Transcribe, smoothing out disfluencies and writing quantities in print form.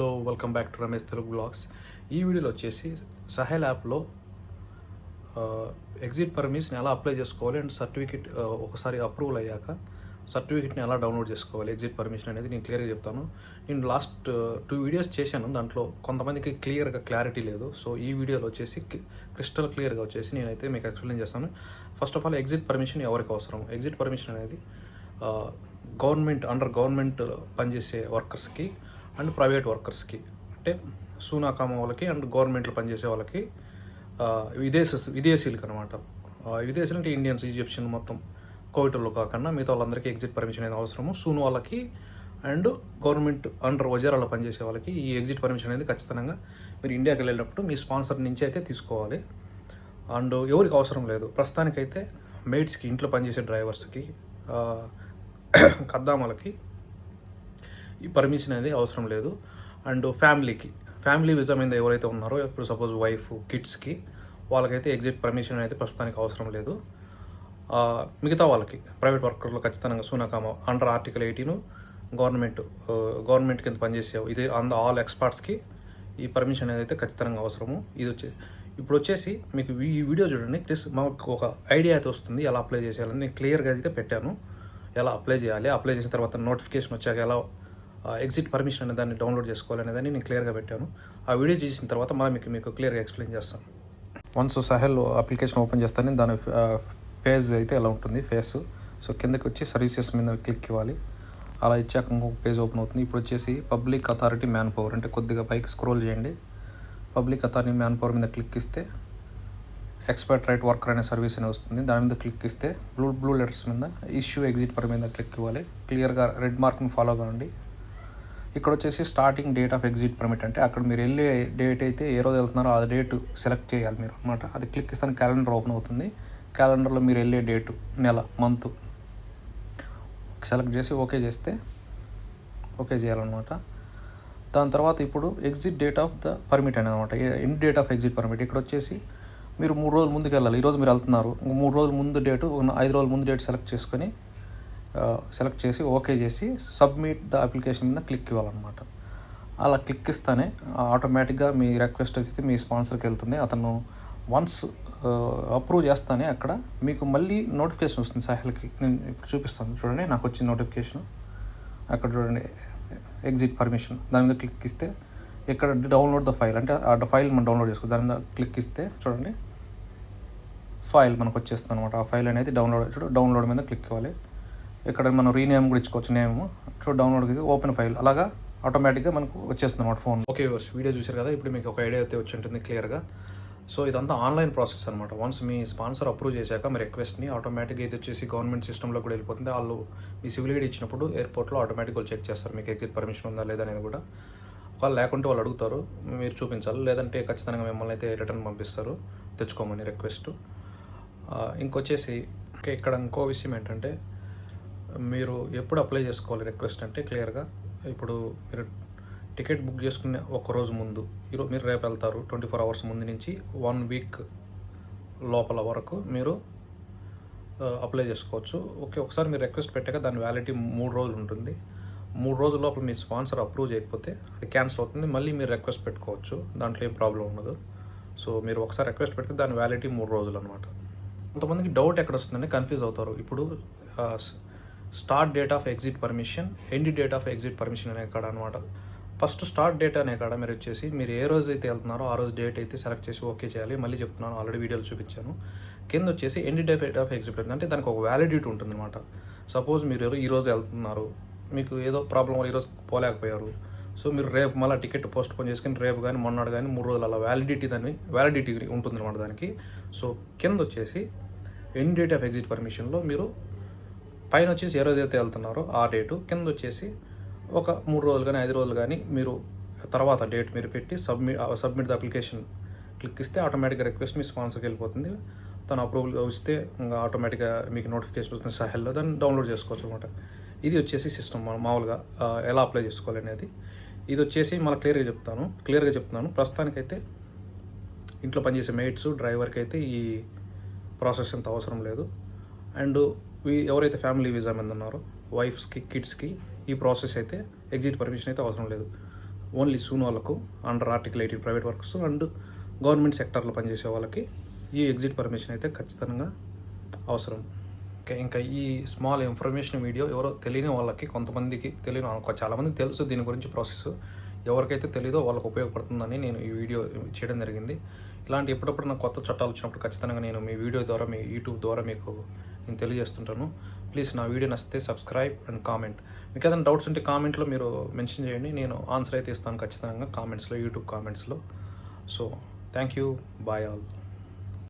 Hello, welcome back to Ramesh Telugu blogs. ఈ వీడియోలో వచ్చేసి సహెల్ యాప్లో ఎగ్జిట్ పర్మిషన్ ఎలా అప్లై చేసుకోవాలి అండ్ సర్టిఫికేట్ ఒకసారి అప్రూవల్ అయ్యాక సర్టిఫికేట్ని ఎలా డౌన్లోడ్ చేసుకోవాలి ఎగ్జిట్ పర్మిషన్ అనేది నేను క్లియర్గా చెప్తాను. నేను లాస్ట్ 2 వీడియోస్ చేశాను, దాంట్లో కొంతమందికి క్లారిటీ లేదు. సో ఈ వీడియోలో వచ్చేసి క్రిస్టల్ క్లియర్గా వచ్చేసి నేనైతే మీకు ఎక్స్ప్లెయిన్ చేస్తాను. First of all, exit permission ఎవరికి అవసరం? ఎగ్జిట్ పర్మిషన్ అనేది అండర్ గవర్నమెంట్ పనిచేసే వర్కర్స్కి అండ్ ప్రైవేట్ వర్కర్స్కి, అంటే సూనాకామ వాళ్ళకి అండ్ గవర్నమెంట్లో పనిచేసే వాళ్ళకి, విదేశీయులకి అనమాట. విదేశీయులు అంటే ఇండియన్స్, ఈజిప్షియన్, మొత్తం కోవిటర్లు కాకుండా మిగతా వాళ్ళందరికీ ఎగ్జిట్ పర్మిషన్ అనేది అవసరము. సూన్ వాళ్ళకి అండ్ గవర్నమెంట్ అండర్ వజీరాలో పనిచేసే వాళ్ళకి ఈ ఎగ్జిట్ పర్మిషన్ అనేది ఖచ్చితంగా మీరు ఇండియాకి వెళ్ళేటప్పుడు మీ స్పాన్సర్ నుంచి అయితే తీసుకోవాలి. అండ్ ఎవరికి అవసరం లేదు ప్రస్తుతానికైతే, మెయిడ్స్కి, ఇంట్లో పనిచేసే డ్రైవర్స్కి, ఖద్దామాలకి ఈ పర్మిషన్ అనేది అవసరం లేదు. అండ్ ఫ్యామిలీ వీసా మీద ఎవరైతే ఉన్నారో, ఇప్పుడు సపోజ్ వైఫ్, కిడ్స్కి, వాళ్ళకైతే ఎగ్జిట్ పర్మిషన్ అయితే ప్రస్తుతానికి అవసరం లేదు. మిగతా వాళ్ళకి, ప్రైవేట్ వర్కర్లు ఖచ్చితంగా సూనాకామ అండర్ ఆర్టికల్ 18 గవర్నమెంట్ కింద పనిచేసే ఇది ఆల్ ఎక్స్పర్ట్స్కి ఈ పర్మిషన్ అనేది అయితే ఖచ్చితంగా అవసరము. ఇప్పుడు వచ్చేసి మీకు ఈ వీడియో చూడండి, ప్లస్ మాకు ఒక ఐడియా అయితే వస్తుంది ఎలా అప్లై చేసేయాలని. నేను క్లియర్గా అయితే పెట్టాను ఎలా అప్లై చేయాలి. అప్లై చేసిన తర్వాత నోటిఫికేషన్ వచ్చాక ఎలా ఎగ్జిట్ పర్మిషన్ అనే దాన్ని డౌన్లోడ్ చేసుకోవాలనేదాన్ని నేను క్లియర్గా పెట్టాను. ఆ వీడియో చేసిన తర్వాత మీకు క్లియర్గా ఎక్స్ప్లెయిన్ చేస్తాను. వన్స్ సహెల్ అప్లికేషన్ ఓపెన్ చేస్తాను, దాని పేజ్ అయితే ఎలా ఉంటుంది ఫేస్. సో కిందకి వచ్చి సర్వీసెస్ మీద క్లిక్ ఇవ్వాలి. అలా ఇచ్చాక ఇంకొక పేజ్ ఓపెన్ అవుతుంది. ఇప్పుడు వచ్చేసి పబ్లిక్ అథారిటీ మ్యాన్ పవర్, అంటే కొద్దిగా పైకి స్క్రోల్ చేయండి. పబ్లిక్ అథారిటీ మ్యాన్ పవర్ మీద క్లిక్ ఇస్తే ఎక్స్పర్ట్ రైట్ వర్కర్ అనే సర్వీస్ అని వస్తుంది. దాని మీద క్లిక్ ఇస్తే బ్లూ లెటర్స్ మీద ఇష్యూ ఎగ్జిట్ పర్ మీద క్లిక్ ఇవ్వాలి. క్లియర్గా రెడ్ మార్క్ని ఫాలో కావండి. ఇక్కడ వచ్చేసి starting date of exit permit, అంటే అక్కడ మీరు వెళ్ళే డేట్ అయితే ఏ రోజు వెళ్తున్నారో ఆ డేట్ సెలెక్ట్ చేయాలి మీరు అనమాట. అది క్లిక్ ఇస్తాను, క్యాలెండర్ ఓపెన్ అవుతుంది. క్యాలెండర్లో మీరు వెళ్ళే డేటు, నెల, మంత్ సెలెక్ట్ చేసి ఓకే చేస్తే ఓకే చేయాలన్నమాట. దాని తర్వాత ఇప్పుడు exit date of the permit అనేది అనమాట, end date of exit permit. ఇక్కడ వచ్చేసి మీరు 3 రోజుల ముందుకు వెళ్ళాలి. ఈరోజు మీరు వెళ్తున్నారు, 3 రోజుల ముందు డేటు, 5 రోజుల ముందు డేట్ సెలెక్ట్ చేసి ఓకే చేసి సబ్మిట్ ద అప్లికేషన్ మీద క్లిక్ ఇవ్వాలన్నమాట. అలా క్లిక్ ఇస్తానే ఆటోమేటిక్గా మీ రిక్వెస్ట్ అయితే మీ స్పాన్సర్కి వెళ్తుంది. అతను వన్స్ అప్రూవ్ చేస్తానే అక్కడ మీకు మళ్ళీ నోటిఫికేషన్ వస్తుంది సహెల్కి. నేను ఇప్పుడు చూపిస్తాను చూడండి, నాకు వచ్చిన నోటిఫికేషన్ అక్కడ చూడండి, ఎగ్జిట్ పర్మిషన్. దాని మీద క్లిక్ ఇస్తే ఇక్కడ డౌన్లోడ్ ద ఫైల్, అంటే ఆ ఫైల్ మనం డౌన్లోడ్ చేసుకోవాలి. దాని మీద క్లిక్ ఇస్తే చూడండి, ఫైల్ మనకు వచ్చేస్తుంది అనమాట. ఆ ఫైల్ అనేది డౌన్లోడ్ మీద క్లిక్ ఇవ్వాలి. ఇక్కడ మనం రీనేమ్ కూడా ఇచ్చుకోవచ్చు, నేమ్ డౌన్లోడ్ ఓపెన్ ఫైల్, అలాగా ఆటోమేటిక్గా మనకు వచ్చేస్తుంది అనమాట ఫోన్. ఓకే, వీడియో చూసారు కదా, ఇప్పుడు మీకు ఒక ఐడియా అయితే వచ్చి ఉంటుంది క్లియర్గా. సో ఇదంతా ఆన్లైన్ ప్రాసెస్ అనమాట. వన్స్ మీ స్పాన్సర్ అప్రూవ్ చేశాక మీ రిక్వెస్ట్ని ఆటోమేటిక్గా ఇది వచ్చేసి గవర్నమెంట్ సిస్టంలో కూడా వెళ్ళిపోతుంది. వాళ్ళు మీ సివిల్ ఐడి ఇచ్చినప్పుడు ఎయిర్పోర్ట్లో ఆటోమేటిక్గా చెక్ చేస్తారు మీకు ఎగ్జిట్ పర్మిషన్ ఉందా లేదా అనేది కూడా. వాళ్ళు లేకుంటే వాళ్ళు అడుగుతారు, మీరు చూపించాలి. లేదంటే ఖచ్చితంగా మిమ్మల్ని అయితే రిటర్న్ పంపిస్తారు తెచ్చుకోమని రిక్వెస్ట్. ఇంకొచ్చేసి ఇక్కడ ఇంకో విషయం ఏంటంటే, మీరు ఎప్పుడు అప్లై చేసుకోవాలి రిక్వెస్ట్ అంటే క్లియర్గా, ఇప్పుడు మీరు టికెట్ బుక్ చేసుకునే ఒక్కరోజు ముందు, మీరు రేపు వెళ్తారు, 24 అవర్స్ ముందు నుంచి 1 వీక్ లోపల వరకు మీరు అప్లై చేసుకోవచ్చు. ఒకసారి మీరు రిక్వెస్ట్ పెట్టాక దాని వ్యాలిడిటీ 3 రోజులు ఉంటుంది. 3 రోజుల లోపల మీ స్పాన్సర్ అప్రూవ్ చేయకపోతే అది క్యాన్సిల్ అవుతుంది. మళ్ళీ మీరు రిక్వెస్ట్ పెట్టుకోవచ్చు, దాంట్లో ఏం ప్రాబ్లం ఉండదు. సో మీరు ఒకసారి రిక్వెస్ట్ పెడితే దాని వ్యాలిడిటీ 3 రోజులు అనమాట. కొంతమందికి డౌట్ ఎక్కడ వస్తుందని కన్ఫ్యూజ్ అవుతారు. ఇప్పుడు start date of exit permission, end date of exit permission అనే కాడ అనమాట. ఫస్ట్ స్టార్ట్ డేట్ అనే కాడ మీరు వచ్చేసి మీరు ఏ రోజు అయితే వెళ్తున్నారో ఆ రోజు డేట్ అయితే సెలెక్ట్ చేసి ఓకే చేయాలి. మళ్ళీ చెప్తున్నాను, ఆల్రెడీ వీడియోలు చూపించాను. కింద వచ్చేసి end date of exit permission, అంటే దానికి ఒక వ్యాలిడిటీ ఉంటుంది అనమాట. సపోజ్ మీరు ఈరోజు వెళ్తున్నారు, మీకు ఏదో ప్రాబ్లం వల్ల ఈరోజు పోలేకపోయారు, సో మీరు రేపు మళ్ళీ టికెట్ పోస్ట్ పోన్ చేసుకుని రేపు కానీ మొన్నడు కానీ 3 రోజులు అలా వ్యాలిడిటీ ఉంటుంది అనమాట దానికి. సో కింద వచ్చేసి ఎండ్ డేట్ ఆఫ్ ఎగ్జిట్ పర్మిషన్లో మీరు పైన వచ్చేసి ఏ రోజు అయితే వెళ్తున్నారో ఆ డేటు, కింద వచ్చేసి ఒక 3 రోజులు కానీ 5 రోజులు కానీ మీరు తర్వాత డేట్ మీరు పెట్టి సబ్మిట్ ద అప్లికేషన్ క్లిక్ ఇస్తే ఆటోమేటిక్గా రిక్వెస్ట్ మీ స్పాన్సర్కి వెళ్ళిపోతుంది. తను అప్రూవల్ ఇస్తే ఇంకా ఆటోమేటిక్గా మీకు నోటిఫికేషన్ వస్తుంది సహెల్లో, దాన్ని డౌన్లోడ్ చేసుకోవచ్చు అనమాట. ఇది వచ్చేసి సిస్టమ్ మామూలుగా ఎలా అప్లై చేసుకోవాలి అనేది. ఇది వచ్చేసి మళ్ళీ క్లియర్గా చెప్తున్నాను. ప్రస్తుతానికైతే ఇంట్లో పనిచేసే మెయిట్స్, డ్రైవర్కి అయితే ఈ ప్రాసెస్ అంత అవసరం లేదు. అండ్ ఎవరైతే ఫ్యామిలీ వీసా మీద ఉన్నారో వైఫ్స్కి, కిడ్స్కి ఈ ప్రాసెస్ అయితే ఎగ్జిట్ పర్మిషన్ అయితే అవసరం లేదు. ఓన్లీ సూన్ వాళ్ళకు under article 18 private workers and government సెక్టార్లో పనిచేసే వాళ్ళకి ఈ ఎగ్జిట్ పర్మిషన్ అయితే ఖచ్చితంగా అవసరం. ఓకే, ఇంకా ఈ స్మాల్ ఇన్ఫర్మేషన్ వీడియో ఎవరో తెలియని వాళ్ళకి, కొంతమందికి తెలియని, చాలామందికి తెలుసు దీని గురించి ప్రాసెస్, ఎవరికైతే తెలీదో వాళ్ళకి ఉపయోగపడుతుందని నేను ఈ వీడియో చేయడం జరిగింది. ఇలాంటి ఎప్పుడప్పుడు నాకు కొత్త చట్టాలు వచ్చినప్పుడు ఖచ్చితంగా నేను మీ వీడియో ద్వారా, మీ యూట్యూబ్ ద్వారా మీకు నేను తెలియజేస్తుంటాను. ప్లీజ్ నా వీడియో నచ్చితే సబ్స్క్రైబ్ అండ్ కామెంట్. మీకు ఏదైనా డౌట్స్ ఉంటే కామెంట్లో మీరు మెన్షన్ చేయండి, నేను ఆన్సర్ అయితే ఇస్తాను ఖచ్చితంగా కామెంట్స్లో, యూట్యూబ్ కామెంట్స్లో. So thank you, bye all.